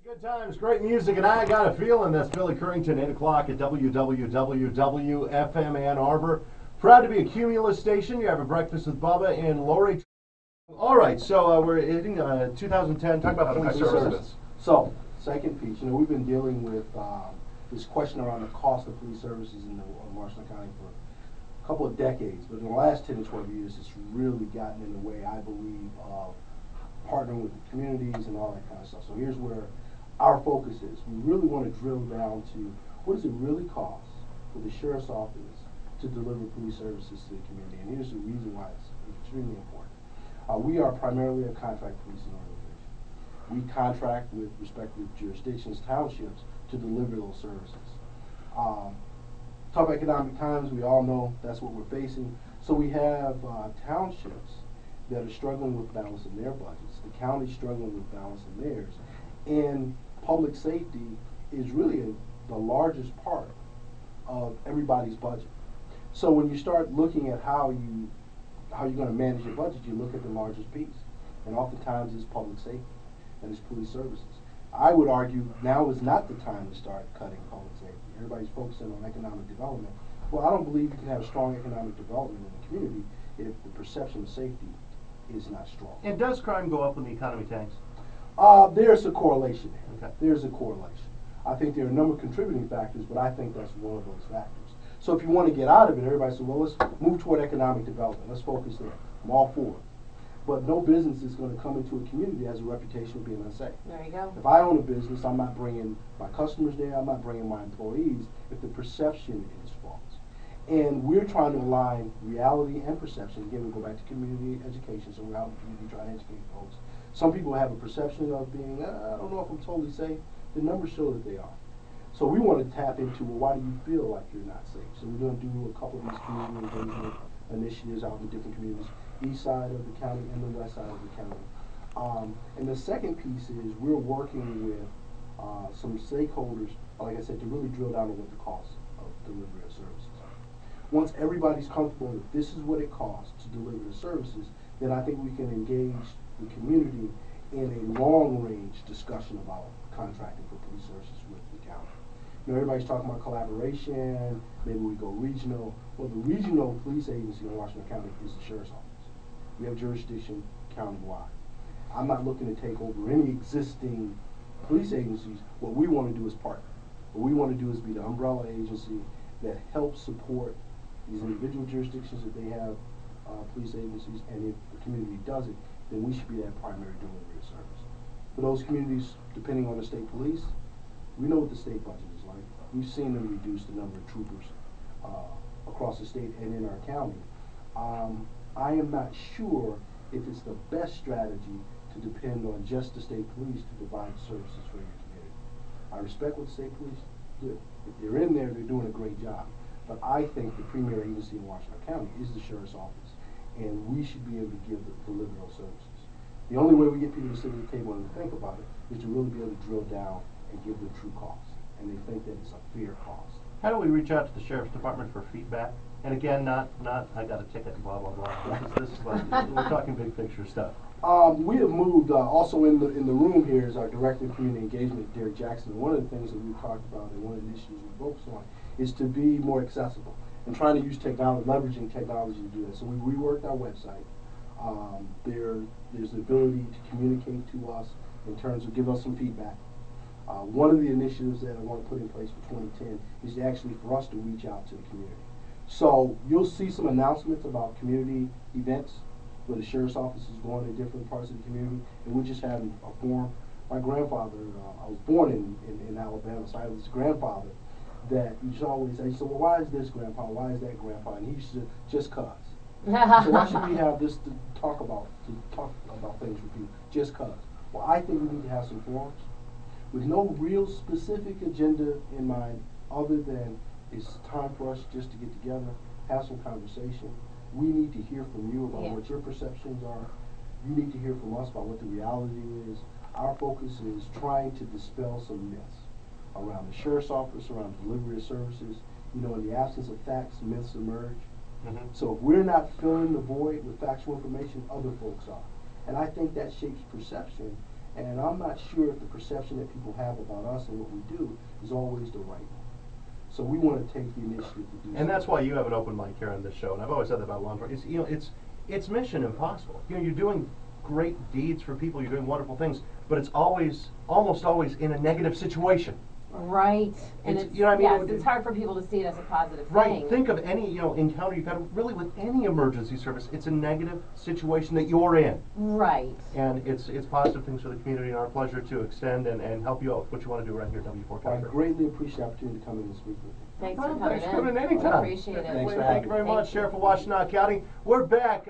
Good times, great music, and I got a feeling. That's Billy Currington, 8 o'clock at WWWFM Ann Arbor. Proud to be a Cumulus station. You have a breakfast with Bubba and Lori. All right, so we're hitting 2010. Talk about police services. So, second piece, we've been dealing with this question around the cost of police services in Washtenaw County for a couple of decades, but in the last 10 to 12 years, it's really gotten in the way, I believe, of partnering with the communities and all that kind of stuff. So here's where our focus is. We really want to drill down to what does it really cost for the sheriff's office to deliver police services to the community, and here's the reason why it's extremely important. We are primarily a contract policing organization. We contract with respective jurisdictions, townships, to deliver those services. Tough economic times, we all know that's what we're facing. So we have townships that are struggling with balancing their budgets. The county's struggling with balancing theirs. And public safety is really the largest part of everybody's budget. So when you start looking at how you're going to manage your budget, you look at the largest piece. And oftentimes it's public safety and it's police services. I would argue now is not the time to start cutting public safety. Everybody's focusing on economic development. Well, I don't believe you can have strong economic development in the community if the perception of safety is not strong. And does crime go up when the economy tanks? There's a correlation there. Okay. There's a correlation. I think there are a number of contributing factors, but I think that's one of those factors. So if you want to get out of it, everybody says, well, let's move toward economic development. Let's focus there. I'm all for it. But no business is going to come into a community that has a reputation of being unsafe. There you go. If I own a business, I'm not bringing my customers there, I'm not bringing my employees if the perception is false. And we're trying to align reality and perception. Again, we go back to community education, so we're out in the community trying to educate folks. Some people have a perception of being, I don't know if I'm totally safe. The numbers show that they are. So we want to tap into, well, why do you feel like you're not safe? So we're going to do a couple of these community engagement initiatives out in different communities, east side of the county and the west side of the county. And the second piece is we're working with some stakeholders, like I said, to really drill down on what the cost of delivery of services are. Once everybody's comfortable that this is what it costs to deliver the services, then I think we can engage the community in a long-range discussion about contracting for police services with the county. Everybody's talking about collaboration, maybe we go regional. Well, the regional police agency in Washtenaw County is the sheriff's office. We have jurisdiction countywide. I'm not looking to take over any existing police agencies. What we want to do is partner. What we want to do is be the umbrella agency that helps support these individual jurisdictions if they have police agencies, and if the community does it, then we should be that primary delivery of service. For those communities, depending on the state police, we know what the state budget is like. We've seen them reduce the number of troopers across the state and in our county. I am not sure if it's the best strategy to depend on just the state police to provide services for your community. I respect what the state police do. If they're in there, they're doing a great job. But I think the premier agency in Washtenaw County is the sheriff's office, and we should be able to deliver those services. The only way we get people to sit at the table and think about it is to really be able to drill down and give them true cost, and they think that it's a fair cost. How do we reach out to the sheriff's department for feedback? And again, not I got a ticket and blah blah blah. This is like, we're talking big picture stuff. We have moved. Also in the room here is our director of community engagement, Derek Jackson. One of the things that we've talked about and one of the initiatives we focus on is to be more accessible and trying to use technology, leveraging technology to do that. So we reworked our website. There's the ability to communicate to us in terms of give us some feedback. One of the initiatives that I want to put in place for 2010 is actually for us to reach out to the community. So you'll see some announcements about community events where the sheriff's office is going to different parts of the community, and we're just having a forum. My grandfather, I was born in Alabama, so I have this grandfather that used to always say, well, why is this grandpa, why is that grandpa? And he used to just cuz. So why should we have this to talk about things with you? Just cuz. Well, I think we need to have some forums with no real specific agenda in mind other than it's time for us just to get together, have some conversation. We need to hear from you about what your perceptions are. You need to hear from us about what the reality is. Our focus is trying to dispel some myths around the sheriff's office, around delivery of services. In the absence of facts, myths emerge. So if we're not filling the void with factual information, other folks are. And I think that shapes perception. And I'm not sure if the perception that people have about us and what we do is always the right one. So we want to take the initiative to do. And that's why you have an open mic here on this show. And I've always said that about law enforcement. It's mission impossible. You're doing great deeds for people. You're doing wonderful things, but it's almost always in a negative situation. Right, and it's, you know what I mean? yes, it's hard for people to see it as a positive Right. thing. Think of any encounter you've had really with any emergency service. It's a negative situation that you're in. Right. And it's positive things for the community, and our pleasure to extend and help you out with what you want to do right here at W4 Country. I greatly appreciate the opportunity to come in and speak with you. Thanks Well, for coming thanks for coming in anytime. Appreciate it. Thanks for Thank you very much, Sheriff of Washtenaw County. We're back.